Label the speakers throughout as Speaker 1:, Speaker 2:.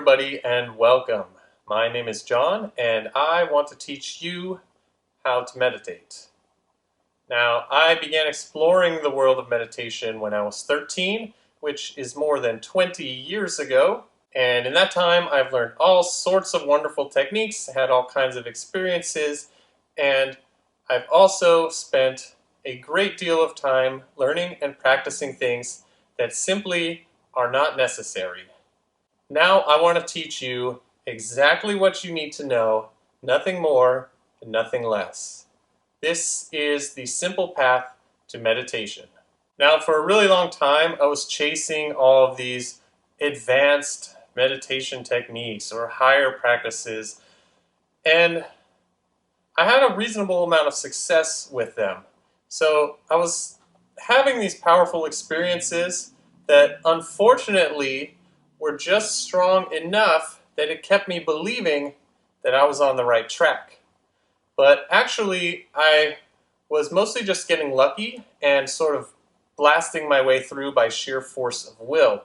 Speaker 1: everybody, and welcome. My name is John, and I want to teach you how to meditate. Now, I began exploring the world of meditation when I was 13, which is more than 20 years ago. And in that time, I've learned all sorts of wonderful techniques, had all kinds of experiences, and I've also spent a great deal of time learning and practicing things that simply are not necessary. Now I want to teach you exactly what you need to know, nothing more and nothing less. This is the simple path to meditation. Now, for a really long time, I was chasing all of these advanced meditation techniques or higher practices, and I had a reasonable amount of success with them. So I was having these powerful experiences that unfortunately were just strong enough that it kept me believing that I was on the right track. But actually, I was mostly just getting lucky and sort of blasting my way through by sheer force of will.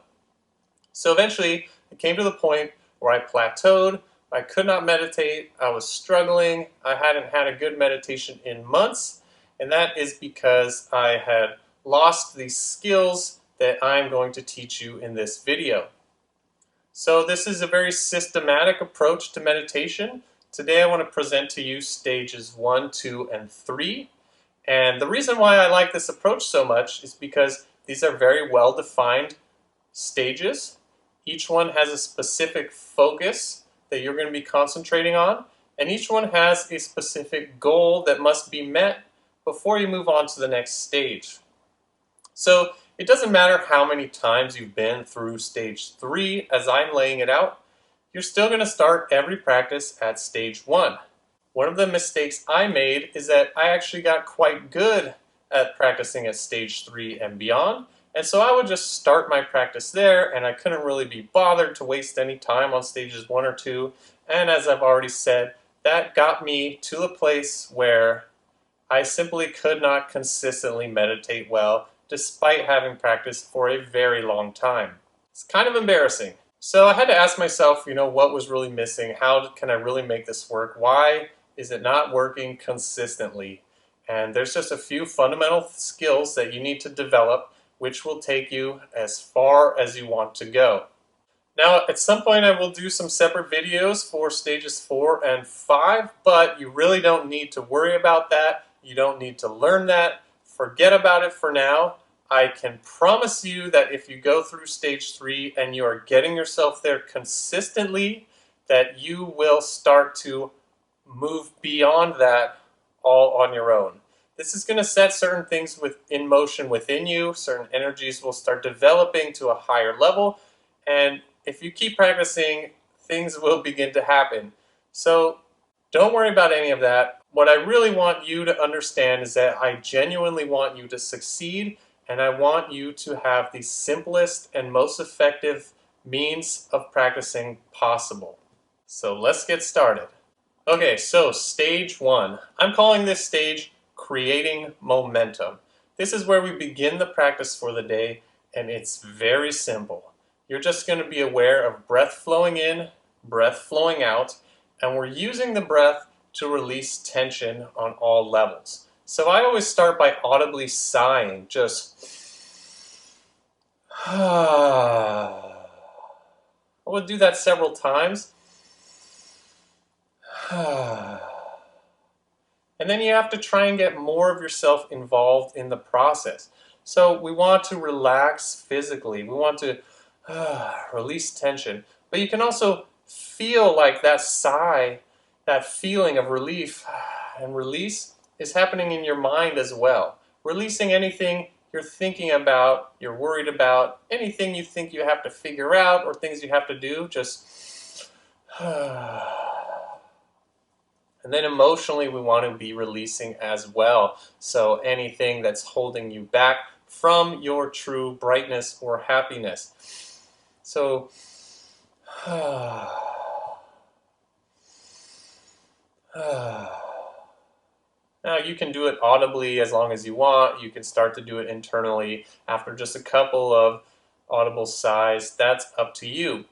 Speaker 1: So eventually, it came to the point where I plateaued. I could not meditate. I was struggling. I hadn't had a good meditation in months, and that is because I had lost the skills that I'm going to teach you in this video. So this is a very systematic approach to meditation. Today I want to present to you stages 1, 2, and 3. And the reason why I like this approach so much is because these are very well-defined stages. Each one has a specific focus that you're going to be concentrating on, and each one has a specific goal that must be met before you move on to the next stage. So it doesn't matter how many times you've been through stage 3 as I'm laying it out, you're still going to start every practice at stage 1. One of the mistakes I made is that I actually got quite good at practicing at stage 3 and beyond, and so I would just start my practice there, and I couldn't really be bothered to waste any time on stages 1 or 2, and as I've already said, that got me to a place where I simply could not consistently meditate well despite having practiced for a very long time. It's kind of embarrassing. So I had to ask myself, what was really missing? How can I really make this work? Why is it not working consistently? And there's just a few fundamental skills that you need to develop, which will take you as far as you want to go. Now, at some point I will do some separate videos for stages 4 and 5, but you really don't need to worry about that. You don't need to learn that. Forget about it for now. I can promise you that if you go through stage 3 and you are getting yourself there consistently, that you will start to move beyond that all on your own. This is going to set certain things in motion within you. Certain energies will start developing to a higher level, and if you keep practicing, things will begin to happen. So don't worry about any of that. What I really want you to understand is that I genuinely want you to succeed, and I want you to have the simplest and most effective means of practicing possible. So let's get started. Okay, so stage 1. I'm calling this stage creating momentum. This is where we begin the practice for the day, and it's very simple. You're just going to be aware of breath flowing in, breath flowing out, and we're using the breath to release tension on all levels. So I always start by audibly sighing, just I would do that several times. And then you have to try and get more of yourself involved in the process. So we want to relax physically. We want to release tension. But you can also feel like that sigh, that feeling of relief and release is happening in your mind as well. Releasing anything you're thinking about, you're worried about, anything you think you have to figure out or things you have to do, just and then emotionally we want to be releasing as well. So anything that's holding you back from your true brightness or happiness. So now you can do it audibly as long as you want. You can start to do it internally after just a couple of audible sighs. That's up to you.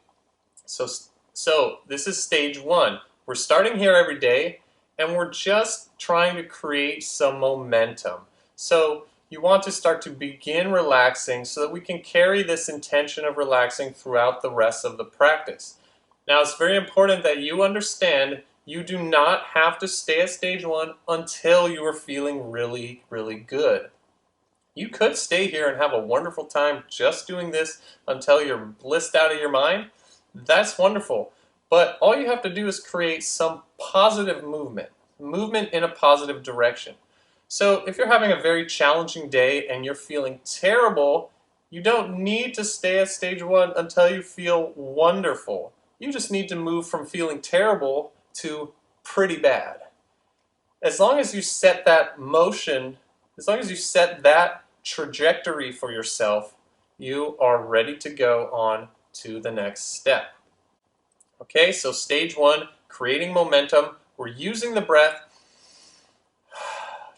Speaker 1: So So this is stage one. We're starting here every day, and we're just trying to create some momentum. So you want to start to begin relaxing so that we can carry this intention of relaxing throughout the rest of the practice. Now, it's very important that you understand you do not have to stay at stage one until you are feeling really, really good. You could stay here and have a wonderful time just doing this until you're blissed out of your mind. That's wonderful. But all you have to do is create some positive movement in a positive direction. So if you're having a very challenging day and you're feeling terrible, you don't need to stay at stage one until you feel wonderful. You just need to move from feeling terrible to pretty bad. As long as you set that motion, as long as you set that trajectory for yourself, you are ready to go on to the next step. Okay, so stage one, creating momentum. We're using the breath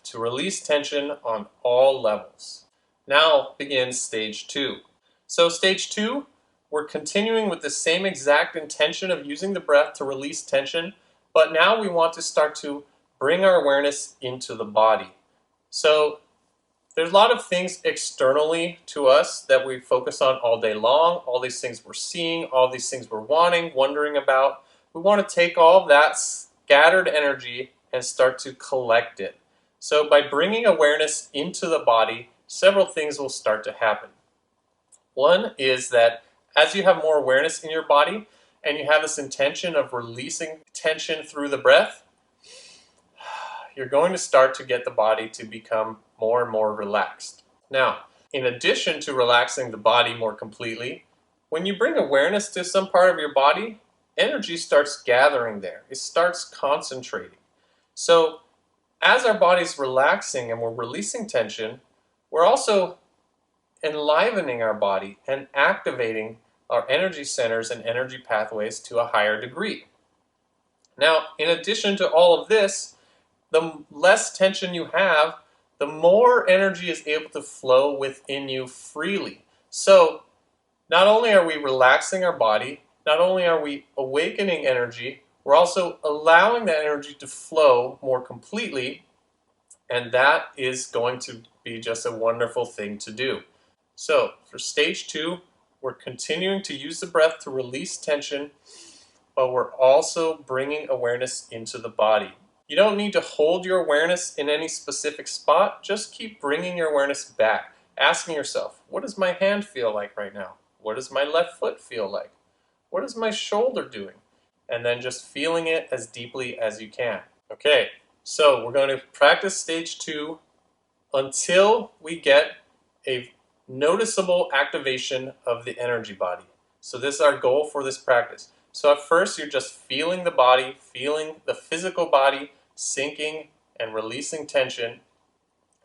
Speaker 1: to release tension on all levels. Now begins stage two. So stage two, we're continuing with the same exact intention of using the breath to release tension, but now we want to start to bring our awareness into the body. So there's a lot of things externally to us that we focus on all day long, all these things we're seeing, all these things we're wanting, wondering about. We want to take all of that scattered energy and start to collect it. So by bringing awareness into the body, several things will start to happen. One is that as you have more awareness in your body and you have this intention of releasing tension through the breath, you're going to start to get the body to become more and more relaxed. Now, in addition to relaxing the body more completely, when you bring awareness to some part of your body, energy starts gathering there. It starts concentrating. So as our body's relaxing and we're releasing tension, we're also enlivening our body and activating our energy centers and energy pathways to a higher degree. Now, in addition to all of this, the less tension you have, the more energy is able to flow within you freely. So not only are we relaxing our body, not only are we awakening energy, we're also allowing that energy to flow more completely, and that is going to be just a wonderful thing to do. So for stage two, we're continuing to use the breath to release tension, but we're also bringing awareness into the body. You don't need to hold your awareness in any specific spot. Just keep bringing your awareness back, asking yourself, what does my hand feel like right now? What does my left foot feel like? What is my shoulder doing? And then just feeling it as deeply as you can. Okay, so we're going to practice stage two until we get a noticeable activation of the energy body. So this is our goal for this practice. So at first you're just feeling the body, feeling the physical body sinking and releasing tension.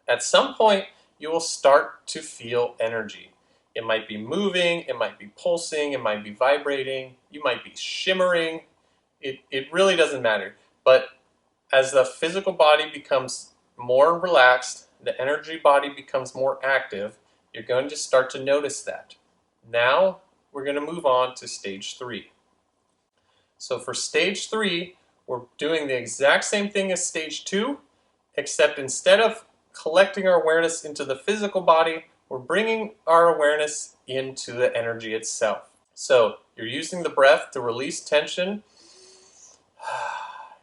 Speaker 1: At some point you will start to feel energy. It might be moving, it might be pulsing, it might be vibrating, you might be shimmering. It really doesn't matter. But as the physical body becomes more relaxed, the energy body becomes more active, you're going to start to notice that. Now we're going to move on to stage three. So for stage three, we're doing the exact same thing as stage two, except instead of collecting our awareness into the physical body, we're bringing our awareness into the energy itself. So you're using the breath to release tension,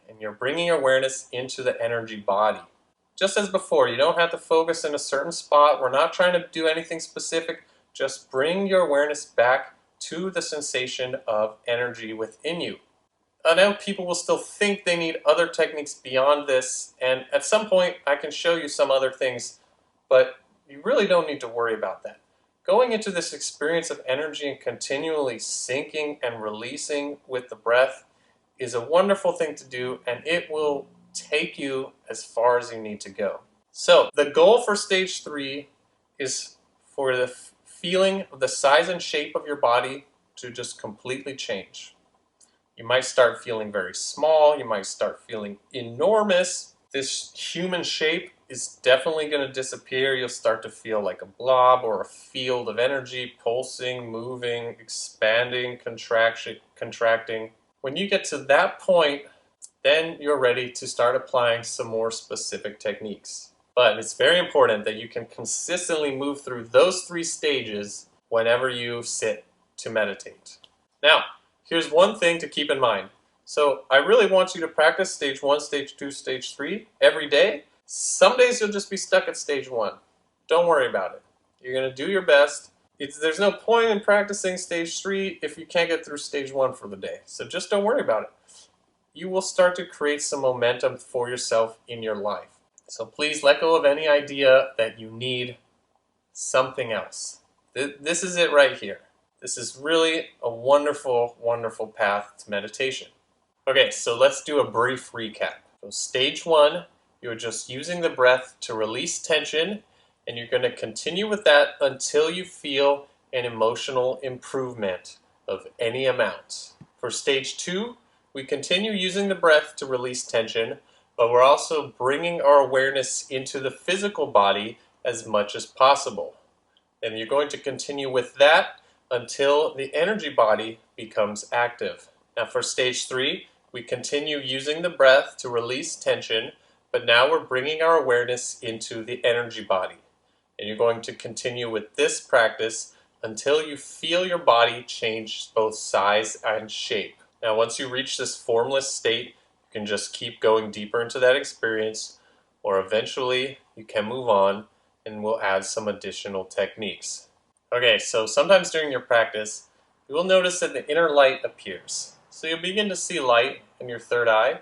Speaker 1: and you're bringing awareness into the energy body. Just as before, you don't have to focus in a certain spot. We're not trying to do anything specific. Just bring your awareness back to the sensation of energy within you. I know people will still think they need other techniques beyond this, and at some point I can show you some other things, but you really don't need to worry about that. Going into this experience of energy and continually sinking and releasing with the breath is a wonderful thing to do, and it will take you as far as you need to go. So the goal for stage three is for the feeling of the size and shape of your body to just completely change. You might start feeling very small, you might start feeling enormous, this human shape is definitely going to disappear. You'll start to feel like a blob or a field of energy, pulsing, moving, expanding, contracting. When you get to that point, then you're ready to start applying some more specific techniques. But it's very important that you can consistently move through those 3 stages whenever you sit to meditate. Now, here's one thing to keep in mind. So I really want you to practice stage 1, stage 2, stage 3 every day. Some days you'll just be stuck at stage 1. Don't worry about it. You're going to do your best. There's no point in practicing stage 3 if you can't get through stage 1 for the day. So just don't worry about it. You will start to create some momentum for yourself in your life. So please let go of any idea that you need something else. This is it right here. This is really a wonderful, wonderful path to meditation. Okay, so let's do a brief recap. So stage 1, you're just using the breath to release tension, and you're going to continue with that until you feel an emotional improvement of any amount. For stage 2, we continue using the breath to release tension, but we're also bringing our awareness into the physical body as much as possible. And you're going to continue with that until the energy body becomes active. Now for stage 3, we continue using the breath to release tension, but now we're bringing our awareness into the energy body. And you're going to continue with this practice until you feel your body change both size and shape. Now once you reach this formless state, you can just keep going deeper into that experience, or eventually you can move on and we'll add some additional techniques. Okay, so sometimes during your practice, you will notice that the inner light appears. So you'll begin to see light in your third eye,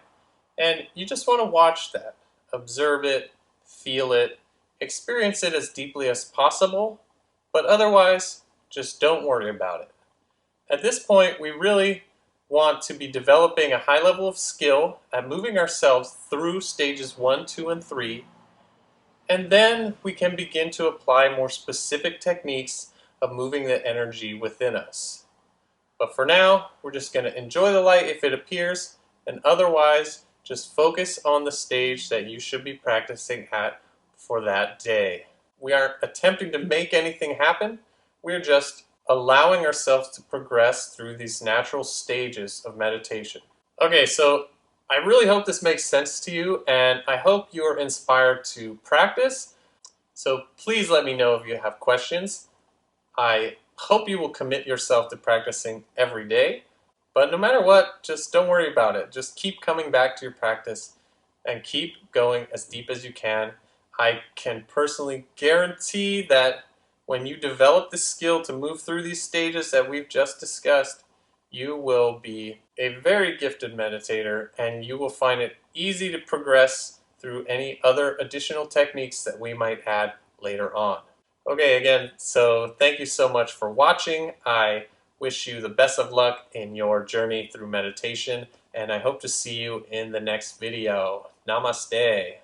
Speaker 1: and you just want to watch that. Observe it, feel it, experience it as deeply as possible, but otherwise, just don't worry about it. At this point, we really want to be developing a high level of skill at moving ourselves through stages 1, 2, and 3, and then we can begin to apply more specific techniques of moving the energy within us. But for now, we're just going to enjoy the light if it appears, and otherwise, just focus on the stage that you should be practicing at for that day. We aren't attempting to make anything happen, we're just allowing ourselves to progress through these natural stages of meditation. Okay, so I really hope this makes sense to you, and I hope you're inspired to practice. So please let me know if you have questions. I hope you will commit yourself to practicing every day. But no matter what, just don't worry about it. Just keep coming back to your practice and keep going as deep as you can. I can personally guarantee that when you develop the skill to move through these stages that we've just discussed, you will be a very gifted meditator, and you will find it easy to progress through any other additional techniques that we might add later on. Okay, again, so thank you so much for watching. I wish you the best of luck in your journey through meditation, and I hope to see you in the next video. Namaste.